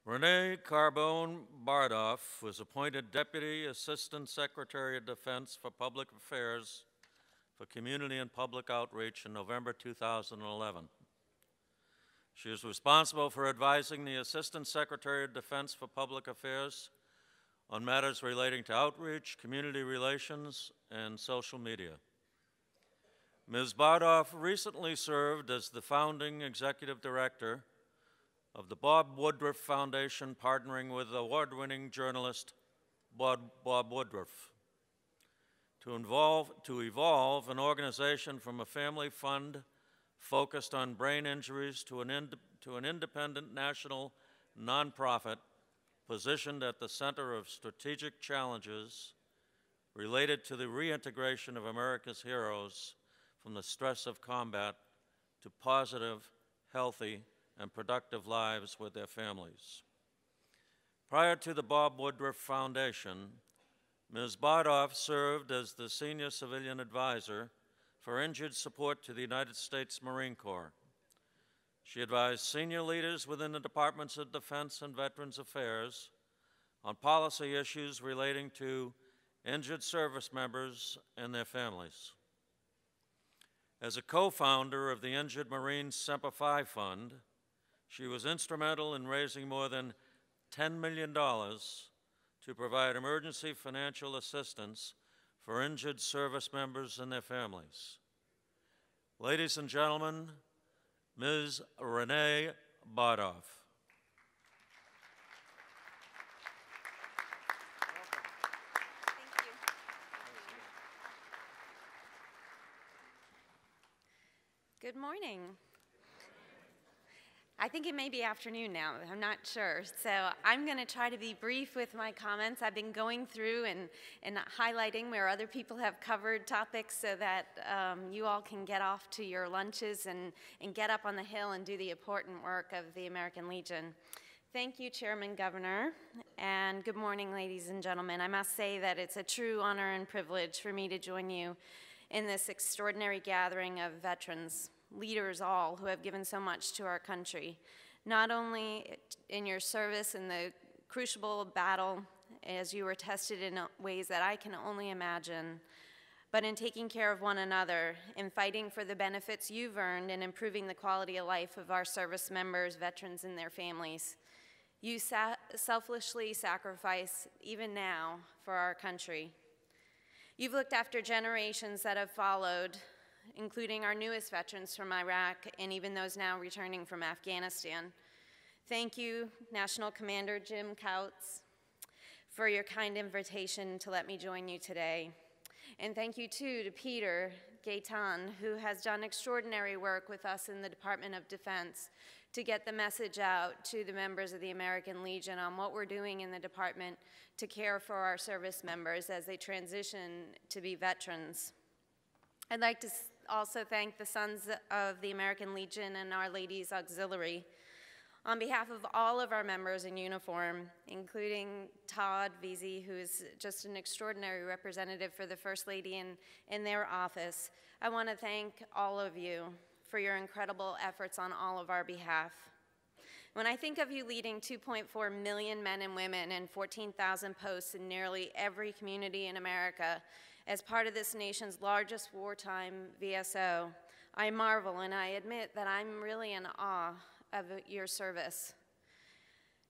Rene Carbone Bardorf was appointed Deputy Assistant Secretary of Defense for Public Affairs for Community and Public Outreach in November 2011. She is responsible for advising the Assistant Secretary of Defense for Public Affairs on matters relating to outreach, community relations, and social media. Ms. Bardorf recently served as the founding executive director of the Bob Woodruff Foundation, partnering with award-winning journalist Bob Woodruff to evolve an organization from a family fund focused on brain injuries to an independent national nonprofit positioned at the center of strategic challenges related to the reintegration of America's heroes from the stress of combat to positive, healthy, and productive lives with their families. Prior to the Bob Woodruff Foundation, Ms. Bardorf served as the Senior Civilian Advisor for Injured Support to the United States Marine Corps. She advised senior leaders within the Departments of Defense and Veterans Affairs on policy issues relating to injured service members and their families. As a co-founder of the Injured Marines Semper Fi Fund, she was instrumental in raising more than $10 million to provide emergency financial assistance for injured service members and their families. Ladies and gentlemen, Ms. Rene Bardorf. Good morning. I think it may be afternoon now, I'm not sure. So I'm going to try to be brief with my comments. I've been going through and highlighting where other people have covered topics so that you all can get off to your lunches and get up on the Hill and do the important work of the American Legion. Thank you, Chairman Governor, and good morning, ladies and gentlemen. I must say that it's a true honor and privilege for me to join you in this extraordinary gathering of veterans, leaders all who have given so much to our country, not only in your service in the crucible battle as you were tested in ways that I can only imagine, but in taking care of one another, in fighting for the benefits you've earned and improving the quality of life of our service members, veterans, and their families. You selflessly sacrifice, even now, for our country. You've looked after generations that have followed, including our newest veterans from Iraq and even those now returning from Afghanistan. Thank you, National Commander Jim Kautz, for your kind invitation to let me join you today. And thank you, too, to Peter Gaetan, who has done extraordinary work with us in the Department of Defense to get the message out to the members of the American Legion on what we're doing in the department to care for our service members as they transition to be veterans. I'd like to also thank the Sons of the American Legion and Our Ladies Auxiliary. On behalf of all of our members in uniform, including Todd Veazey, who is just an extraordinary representative for the First Lady in their office, I want to thank all of you for your incredible efforts on all of our behalf. When I think of you leading 2.4 million men and women and 14,000 posts in nearly every community in America as part of this nation's largest wartime VSO, I marvel and I admit that I'm really in awe of your service.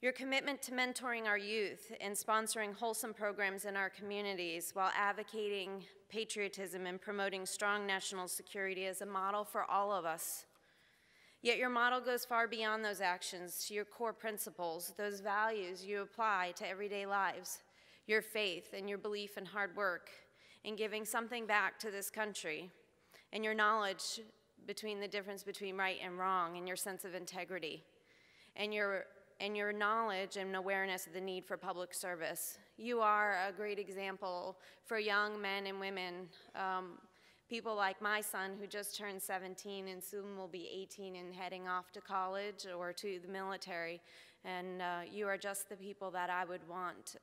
Your commitment to mentoring our youth and sponsoring wholesome programs in our communities while advocating patriotism and promoting strong national security is a model for all of us. Yet your model goes far beyond those actions to your core principles, those values you apply to everyday lives, your faith and your belief in hard work, in giving something back to this country, and your knowledge between the difference between right and wrong, and your sense of integrity, and your knowledge and awareness of the need for public service. You are a great example for young men and women, people like my son who just turned 17 and soon will be 18 and heading off to college or to the military. And you are just the people that I would want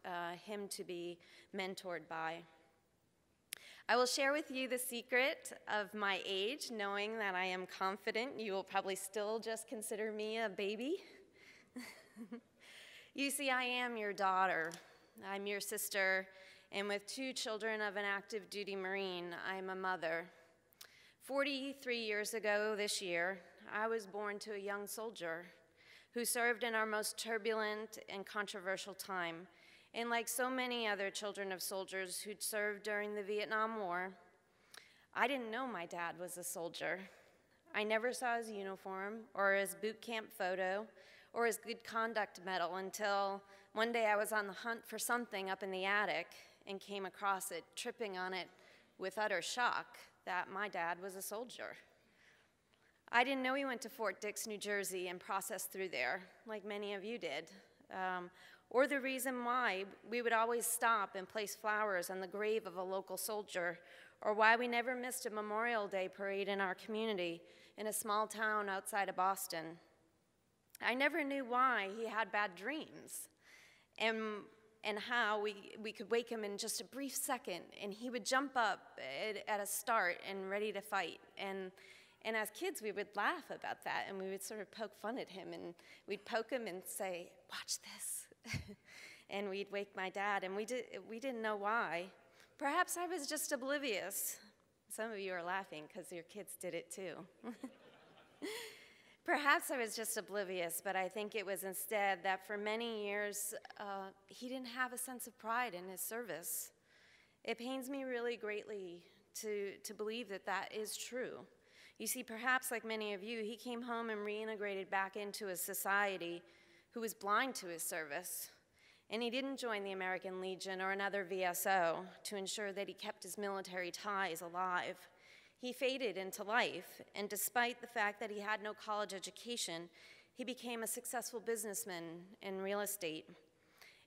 him to be mentored by. I will share with you the secret of my age, knowing that I am confident you will probably still just consider me a baby. You see, I am your daughter. I'm your sister, and with 2 children of an active duty Marine, I'm a mother. 43 years ago this year, I was born to a young soldier who served in our most turbulent and controversial time. And like so many other children of soldiers who'd served during the Vietnam War, I didn't know my dad was a soldier. I never saw his uniform or his boot camp photo or his good conduct medal until one day I was on the hunt for something up in the attic and came across it, tripping on it with utter shock that my dad was a soldier. I didn't know he went to Fort Dix, New Jersey and processed through there, like many of you did, or the reason why we would always stop and place flowers on the grave of a local soldier, or why we never missed a Memorial Day parade in our community in a small town outside of Boston. I never knew why he had bad dreams and how we could wake him in just a brief second and he would jump up at a start and ready to fight. And as kids, we would laugh about that and we would sort of poke fun at him and we'd poke him and say, "Watch this." And we'd wake my dad and we didn't know why. Perhaps I was just oblivious. Some of you are laughing because your kids did it too. Perhaps I was just oblivious, but I think it was instead that for many years, he didn't have a sense of pride in his service. It pains me really greatly to believe that that is true. You see, perhaps like many of you, he came home and reintegrated back into a society who was blind to his service. And he didn't join the American Legion or another VSO to ensure that he kept his military ties alive. He faded into life, and despite the fact that he had no college education, he became a successful businessman in real estate.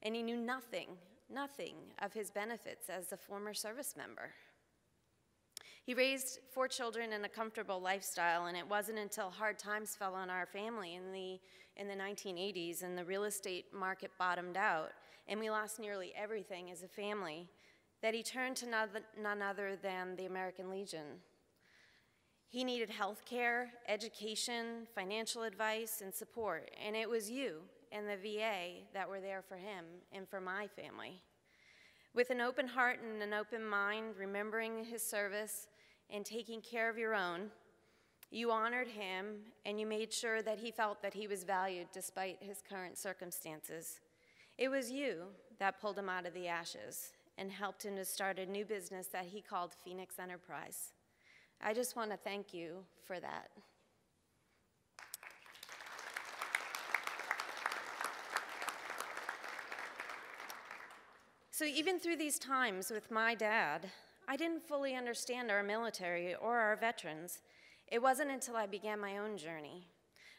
And he knew nothing of his benefits as a former service member. He raised 4 children in a comfortable lifestyle, and it wasn't until hard times fell on our family in the 1980s and the real estate market bottomed out, and we lost nearly everything as a family, that he turned to none other than the American Legion. He needed health care, education, financial advice, and support, and it was you and the VA that were there for him and for my family. With an open heart and an open mind, remembering his service and taking care of your own, you honored him and you made sure that he felt that he was valued despite his current circumstances. It was you that pulled him out of the ashes and helped him to start a new business that he called Phoenix Enterprise. I just want to thank you for that. So even through these times with my dad, I didn't fully understand our military or our veterans. It wasn't until I began my own journey.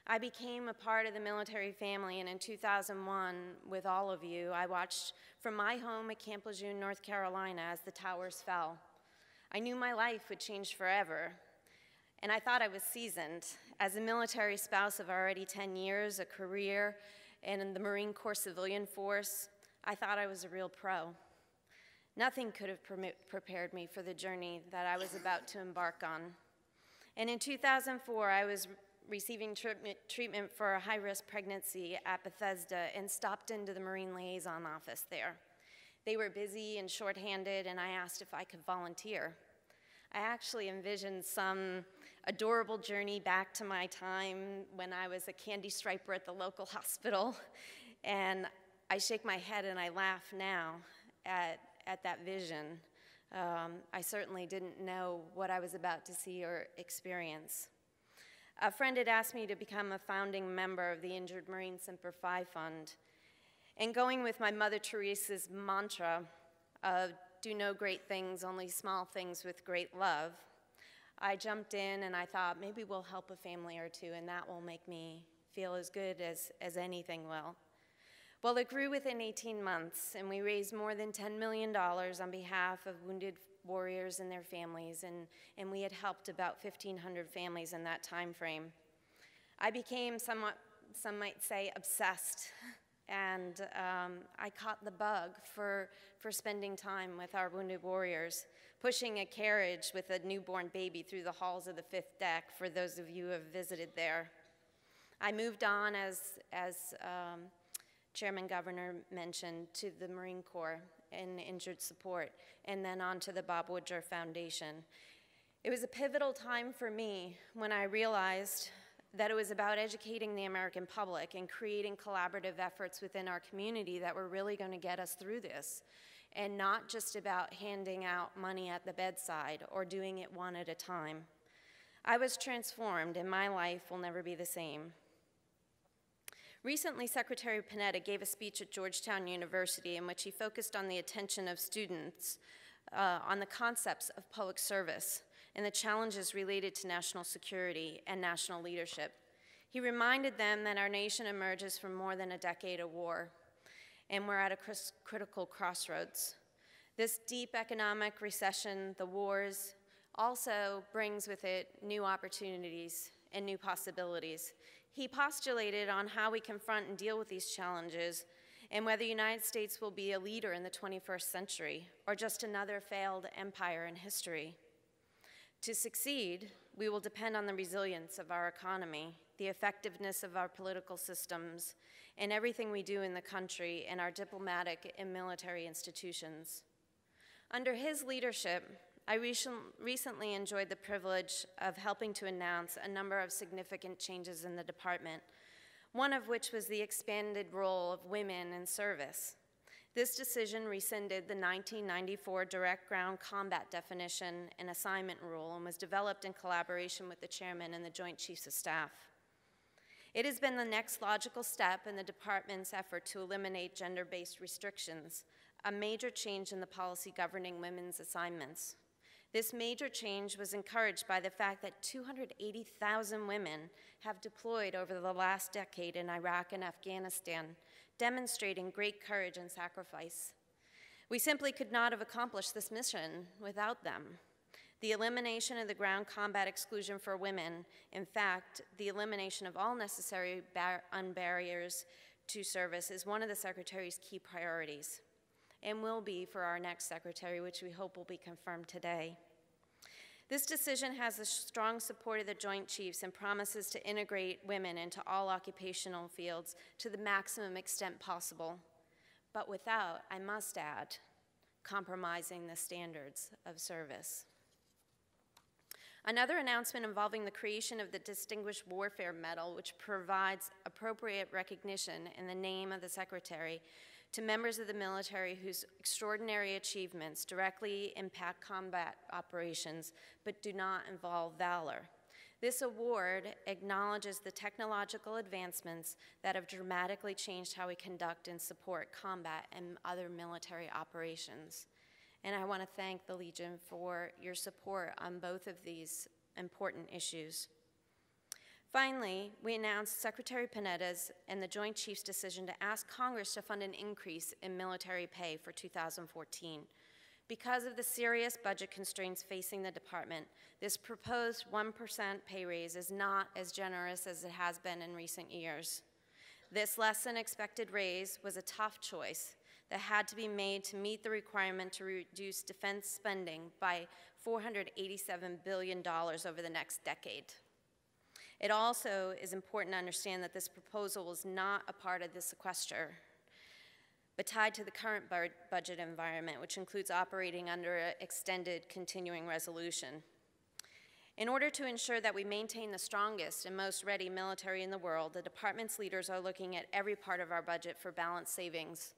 I became a part of the military family, and in 2001, with all of you, I watched from my home at Camp Lejeune, North Carolina, as the towers fell. I knew my life would change forever, and I thought I was seasoned. As a military spouse of already 10 years, a career, and in the Marine Corps civilian force, I thought I was a real pro. Nothing could have prepared me for the journey that I was about to embark on. And in 2004, I was receiving treatment for a high-risk pregnancy at Bethesda and stopped into the Marine Liaison office there. They were busy and shorthanded, and I asked if I could volunteer. I actually envisioned some adorable journey back to my time when I was a candy striper at the local hospital, and I shake my head and I laugh now at that vision. I certainly didn't know what I was about to see or experience. A friend had asked me to become a founding member of the Injured Marine Semper Fi Fund, and going with my Mother Teresa's mantra of do no great things, only small things with great love, I jumped in and I thought maybe we'll help a family or two and that will make me feel as good as anything will. Well, it grew within 18 months, and we raised more than $10 million on behalf of wounded warriors and their families, and we had helped about 1,500 families in that time frame. I became somewhat, some might say, obsessed, and I caught the bug for spending time with our wounded warriors, pushing a carriage with a newborn baby through the halls of the 5th deck for those of you who have visited there. I moved on as Chairman Governor mentioned, to the Marine Corps and injured support, and then on to the Bob Woodruff Foundation. It was a pivotal time for me when I realized that it was about educating the American public and creating collaborative efforts within our community that were really going to get us through this, and not just about handing out money at the bedside or doing it one at a time. I was transformed, and my life will never be the same. Recently, Secretary Panetta gave a speech at Georgetown University in which he focused on the attention of students on the concepts of public service and the challenges related to national security and national leadership. He reminded them that our nation emerges from more than a decade of war, and we're at a critical crossroads. This deep economic recession, the wars, also brings with it new opportunities and new possibilities. He postulated on how we confront and deal with these challenges and whether the United States will be a leader in the 21st century or just another failed empire in history. To succeed, we will depend on the resilience of our economy, the effectiveness of our political systems, and everything we do in the country and our diplomatic and military institutions. Under his leadership, I recently enjoyed the privilege of helping to announce a number of significant changes in the department, one of which was the expanded role of women in service. This decision rescinded the 1994 direct ground combat definition and assignment rule and was developed in collaboration with the chairman and the Joint Chiefs of Staff. It has been the next logical step in the department's effort to eliminate gender-based restrictions, a major change in the policy governing women's assignments. This major change was encouraged by the fact that 280,000 women have deployed over the last decade in Iraq and Afghanistan, demonstrating great courage and sacrifice. We simply could not have accomplished this mission without them. The elimination of the ground combat exclusion for women, in fact, the elimination of all necessary barriers to service, is one of the Secretary's key priorities, and will be for our next Secretary, which we hope will be confirmed today. This decision has the strong support of the Joint Chiefs and promises to integrate women into all occupational fields to the maximum extent possible, but without, I must add, compromising the standards of service. Another announcement involving the creation of the Distinguished Warfare Medal, which provides appropriate recognition in the name of the Secretary to members of the military whose extraordinary achievements directly impact combat operations but do not involve valor. This award acknowledges the technological advancements that have dramatically changed how we conduct and support combat and other military operations. And I want to thank the Legion for your support on both of these important issues. Finally, we announced Secretary Panetta's and the Joint Chiefs' decision to ask Congress to fund an increase in military pay for 2014. Because of the serious budget constraints facing the department, this proposed 1% pay raise is not as generous as it has been in recent years. This less than expected raise was a tough choice that had to be made to meet the requirement to reduce defense spending by $487 billion over the next decade. It also is important to understand that this proposal was not a part of the sequester, but tied to the current budget environment, which includes operating under an extended continuing resolution. In order to ensure that we maintain the strongest and most ready military in the world, the department's leaders are looking at every part of our budget for balanced savings.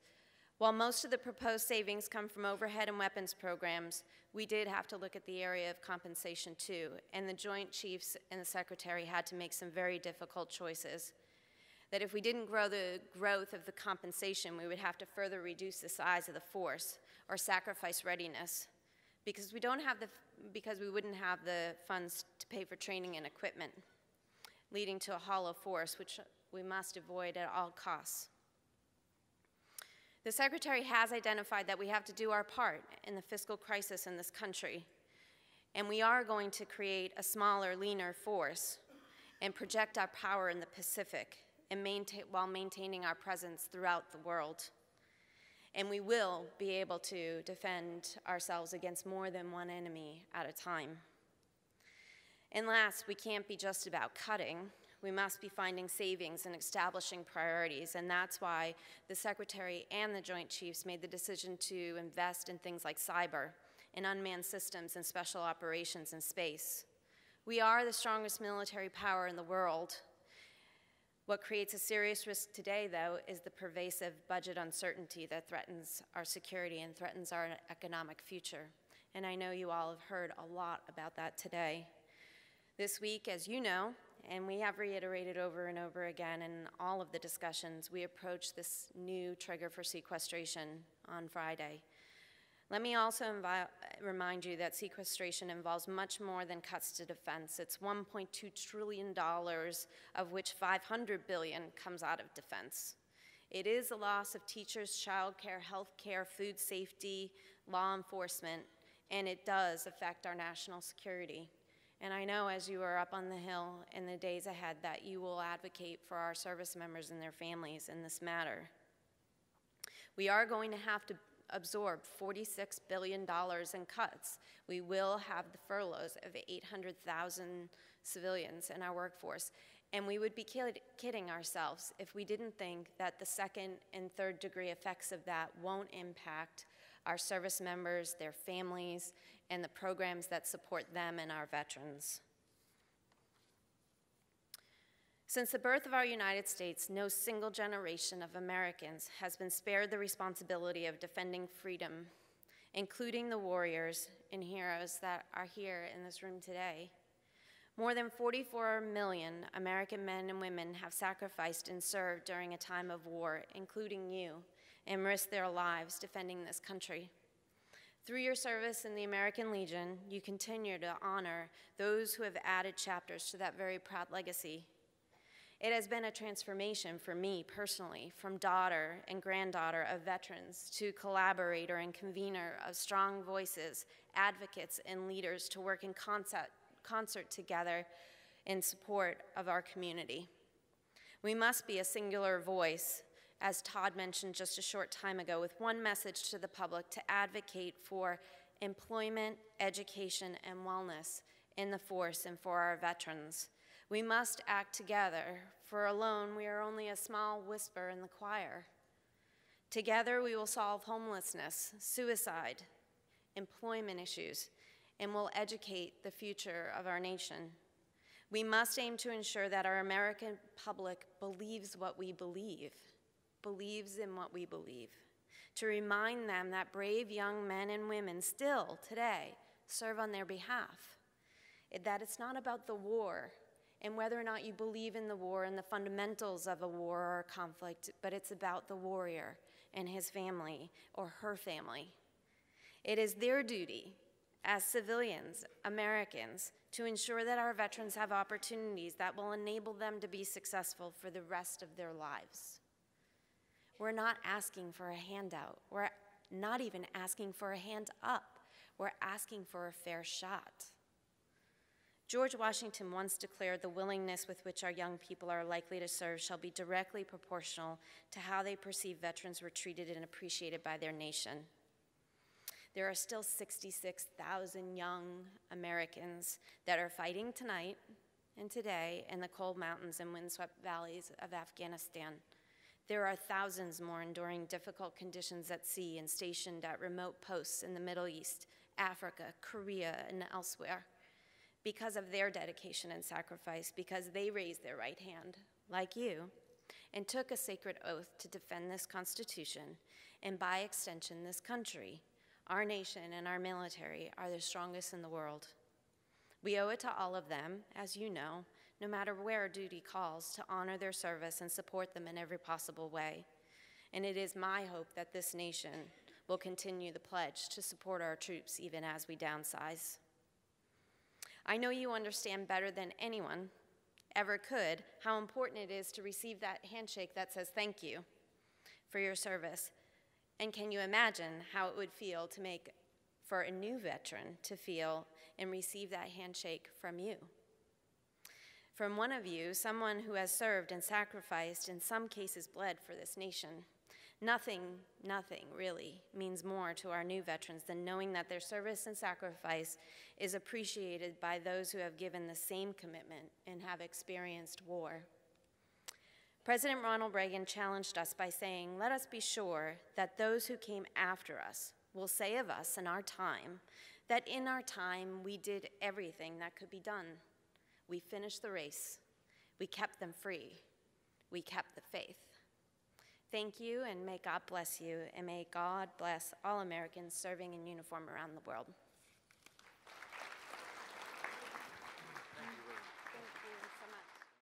While most of the proposed savings come from overhead and weapons programs, we did have to look at the area of compensation too, and the Joint Chiefs and the Secretary had to make some very difficult choices. That if we didn't grow the growth of the compensation, we would have to further reduce the size of the force or sacrifice readiness because we wouldn't have the funds to pay for training and equipment, leading to a hollow force, which we must avoid at all costs. The Secretary has identified that we have to do our part in the fiscal crisis in this country, and we are going to create a smaller, leaner force and project our power in the Pacific and while maintaining our presence throughout the world. And we will be able to defend ourselves against more than one enemy at a time. And last, we can't be just about cutting. we must be finding savings and establishing priorities, and that's why the Secretary and the Joint Chiefs made the decision to invest in things like cyber, in unmanned systems, and special operations in space. We are the strongest military power in the world. What creates a serious risk today, though, is the pervasive budget uncertainty that threatens our security and threatens our economic future. And I know you all have heard a lot about that today. This week, as you know, and we have reiterated over and over again in all of the discussions, we approach this new trigger for sequestration on Friday. Let me also remind you that sequestration involves much more than cuts to defense. It's $1.2 trillion, of which $500 billion comes out of defense. It is a loss of teachers, childcare, healthcare, food safety, law enforcement, and it does affect our national security. And I know as you are up on the Hill in the days ahead that you will advocate for our service members and their families in this matter. We are going to have to absorb $46 billion in cuts. We will have the furloughs of 800,000 civilians in our workforce. And we would be kidding ourselves if we didn't think that the second and third degree effects of that won't impact our service members, their families, and the programs that support them and our veterans. Since the birth of our United States, no single generation of Americans has been spared the responsibility of defending freedom, including the warriors and heroes that are here in this room today. More than 44 million American men and women have sacrificed and served during a time of war, including you, and risked their lives defending this country. Through your service in the American Legion, you continue to honor those who have added chapters to that very proud legacy. It has been a transformation for me personally, from daughter and granddaughter of veterans to collaborator and convener of strong voices, advocates, and leaders to work in concert together in support of our community. We must be a singular voice, as Todd mentioned just a short time ago, with one message to the public to advocate for employment, education, and wellness in the force and for our veterans. We must act together, for alone we are only a small whisper in the choir. Together we will solve homelessness, suicide, employment issues, and will educate the future of our nation. We must aim to ensure that our American public believes what we believe, believes in what we believe, to remind them that brave young men and women still today serve on their behalf, that it's not about the war and whether or not you believe in the war and the fundamentals of a war or a conflict, but it's about the warrior and his family or her family. It is their duty as civilians, Americans, to ensure that our veterans have opportunities that will enable them to be successful for the rest of their lives. We're not asking for a handout. We're not even asking for a hand up. We're asking for a fair shot. George Washington once declared the willingness with which our young people are likely to serve shall be directly proportional to how they perceive veterans were treated and appreciated by their nation. There are still 66,000 young Americans that are fighting tonight and today in the cold mountains and windswept valleys of Afghanistan. There are thousands more enduring difficult conditions at sea and stationed at remote posts in the Middle East, Africa, Korea, and elsewhere because of their dedication and sacrifice, because they raised their right hand, like you, and took a sacred oath to defend this Constitution, and by extension, this country. Our nation and our military are the strongest in the world. We owe it to all of them, as you know, no matter where duty calls, to honor their service and support them in every possible way. And it is my hope that this nation will continue the pledge to support our troops even as we downsize. I know you understand better than anyone ever could how important it is to receive that handshake that says thank you for your service. And can you imagine how it would feel to make for a new veteran to feel and receive that handshake from you? From one of you, someone who has served and sacrificed, in some cases bled for this nation. Nothing really means more to our new veterans than knowing that their service and sacrifice is appreciated by those who have given the same commitment and have experienced war. President Ronald Reagan challenged us by saying, "Let us be sure that those who came after us will say of us in our time that in our time we did everything that could be done. We finished the race. We kept them free. We kept the faith." Thank you, and may God bless you, and may God bless all Americans serving in uniform around the world.